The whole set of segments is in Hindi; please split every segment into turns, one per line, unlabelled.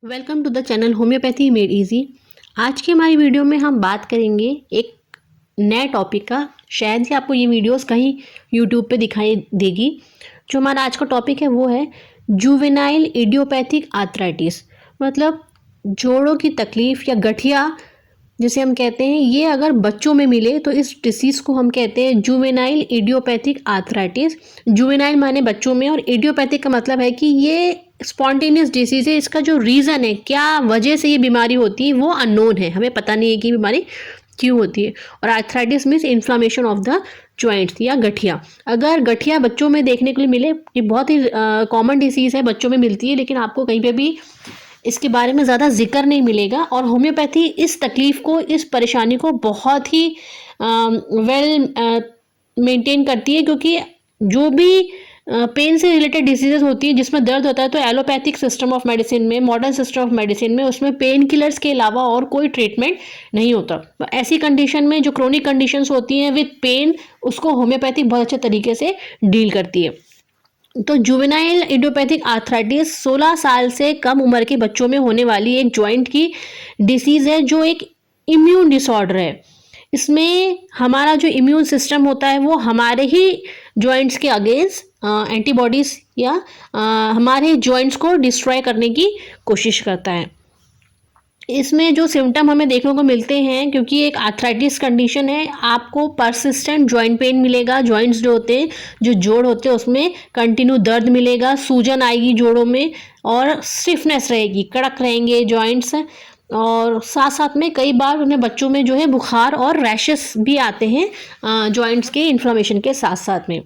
Welcome to the channel homeopathy made easy. आज की हमारी वीडियो में हम बात करेंगे एक नए टॉपिक का। शायद ही आपको ये वीडियोस कहीं यूट्यूब पे दिखाई देगी। जो हमारा आज का टॉपिक है वो है जुवेनाइल इडियोपैथिक आर्थराइटिस, मतलब जोड़ों की तकलीफ या गठिया जिसे हम कहते हैं। ये अगर बच्चों में मिले तो इस डिसीज़ को हम कहते हैं जुवेनाइल इडियोपैथिक आर्थराइटिस। जुवेनाइल माने बच्चों में, और इडियोपैथिक का मतलब है कि ये स्पॉन्टेनियस डिसीज़ है। इसका जो रीज़न है, क्या वजह से ये बीमारी होती है, वो अननोन है, हमें पता नहीं है कि बीमारी क्यों होती है। और arthritis means inflammation of the joints या गठिया। अगर गठिया बच्चों में देखने के लिए मिले, ये बहुत ही कॉमन डिसीज़ है, बच्चों में मिलती है, लेकिन आपको कहीं पे भी इसके बारे में ज़्यादा जिक्र नहीं मिलेगा। और होम्योपैथी इस तकलीफ़ को, इस परेशानी को बहुत ही वेल मेंटेन करती है, क्योंकि जो भी पेन से रिलेटेड डिसीजेज होती है जिसमें दर्द होता है, तो एलोपैथिक सिस्टम ऑफ मेडिसिन में, मॉडर्न सिस्टम ऑफ मेडिसिन में, उसमें पेन किलर्स के अलावा और कोई ट्रीटमेंट नहीं होता। तो ऐसी कंडीशन में जो क्रोनिक कंडीशंस होती हैं विद पेन, उसको होम्योपैथिक बहुत अच्छे तरीके से डील करती है। तो जुवेनाइल इडियोपैथिक आर्थराइटिस 16 साल से कम उम्र के बच्चों में होने वाली एक जॉइंट की डिसीज़ है, जो एक इम्यून डिसऑर्डर है। इसमें हमारा जो इम्यून सिस्टम होता है वो हमारे ही जॉइंट्स के अगेंस्ट एंटीबॉडीज़ या हमारे जॉइंट्स को डिस्ट्रॉय करने की कोशिश करता है। इसमें जो सिम्टम हमें देखने को मिलते हैं, क्योंकि एक आर्थराइटिस कंडीशन है, आपको परसिस्टेंट जॉइंट पेन मिलेगा। जॉइंट्स जो होते हैं, जो जोड़ होते हैं, उसमें कंटिन्यू दर्द मिलेगा, सूजन आएगी जोड़ों में, और स्टिफनेस रहेगी, कड़क रहेंगे जॉइंट्स। और साथ साथ में कई बार उन्हें बच्चों में जो है बुखार और रैशेस भी आते हैं जॉइंट्स के इन्फ्लामेशन के साथ साथ में।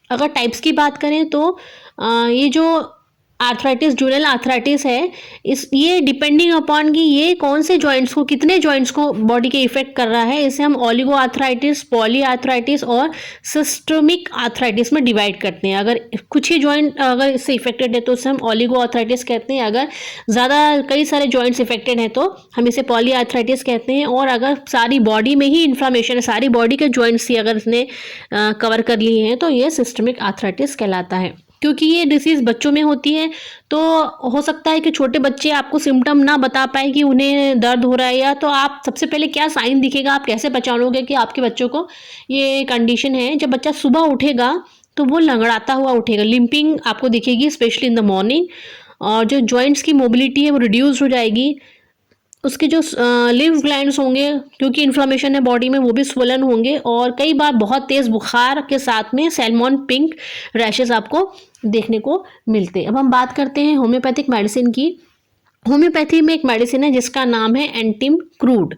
अगर टाइप्स की बात करें तो ये जो आर्थराइटिस, जुवेनाइल आर्थराइटिस है, ये डिपेंडिंग अपॉन कि ये कौन से जॉइंट्स को, कितने जॉइंट्स को बॉडी के इफेक्ट कर रहा है, इसे हम ओलिगो आर्थराइटिस, पॉली आर्थराइटिस और सिस्टमिक आर्थराइटिस में डिवाइड करते हैं। अगर कुछ ही जॉइंट अगर इससे इफेक्टेड है तो उसे हम ओलिगो आर्थराइटिस कहते हैं। अगर ज़्यादा कई सारे जॉइंट्स इफेक्टेड हैं तो हम इसे पॉली आर्थराइटिस कहते हैं। और अगर सारी बॉडी में ही इन्फ्लामेशन है, सारी बॉडी के जॉइंट्स ही अगर इसने कवर कर लिए हैं, तो ये सिस्टमिक आर्थराइटिस कहलाता है। क्योंकि ये डिसीज़ बच्चों में होती है, तो हो सकता है कि छोटे बच्चे आपको सिम्टम ना बता पाए कि उन्हें दर्द हो रहा है, या तो आप सबसे पहले क्या साइन दिखेगा, आप कैसे पहचानोगे कि आपके बच्चों को ये कंडीशन है। जब बच्चा सुबह उठेगा तो वो लंगड़ाता हुआ उठेगा, लिम्पिंग आपको दिखेगी, स्पेशली इन द मॉर्निंग। और जो जॉइंट्स की मोबिलिटी है वो रिड्यूस हो जाएगी। उसके जो लिम्फ ग्लैंड्स होंगे, क्योंकि इन्फ्लामेशन है बॉडी में, वो भी स्वलन होंगे। और कई बार बहुत तेज़ बुखार के साथ में सैल्मॉन पिंक रैशेस आपको देखने को मिलते हैं। अब हम बात करते हैं होम्योपैथिक मेडिसिन की। होम्योपैथी में एक मेडिसिन है जिसका नाम है एंटिम क्रूड।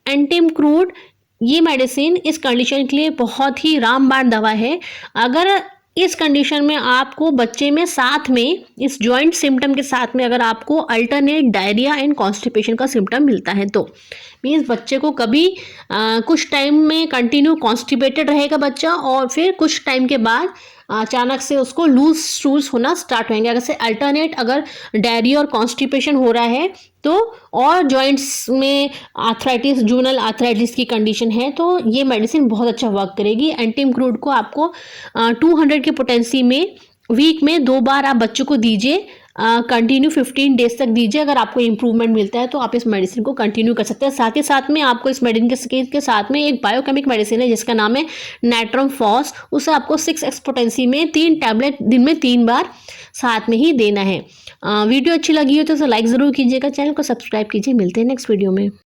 एंटिम क्रूड, ये मेडिसिन इस कंडीशन के लिए बहुत ही रामबाण दवा है। अगर इस कंडीशन में आपको बच्चे में साथ में इस जॉइंट सिम्टम के साथ में अगर आपको अल्टरनेट डायरिया एंड कॉन्स्टिपेशन का सिम्टम मिलता है, तो मीन्स बच्चे को कभी कुछ टाइम में कंटिन्यू कॉन्स्टिपेटेड रहेगा बच्चा, और फिर कुछ टाइम के बाद अचानक से उसको लूज स्टूल्स होना स्टार्ट होंगे। अगर से अल्टरनेट अगर डायरिया और कॉन्स्टिपेशन हो रहा है तो, और जॉइंट्स में आर्थराइटिस, जुवेनाइल आर्थराइटिस की कंडीशन है, तो ये मेडिसिन बहुत अच्छा वर्क करेगी। एंटिम क्रूड को आपको 200 की पोटेंसी में वीक में 2 बार आप बच्चों को दीजिए, कंटिन्यू 15 डेज तक दीजिए। अगर आपको इम्प्रूवमेंट मिलता है तो आप इस मेडिसिन को कंटिन्यू कर सकते हैं। साथ ही साथ में आपको इस मेडिसिन के साथ में एक बायोकेमिक मेडिसिन है जिसका नाम है नाइट्रम फॉस। उसे आपको 6x पोटेंसी में 3 टैबलेट दिन में 3 बार साथ में ही देना है। वीडियो अच्छी लगी हो तो उसे लाइक ज़रूर कीजिएगा, चैनल को सब्सक्राइब कीजिए। मिलते हैं नेक्स्ट वीडियो में।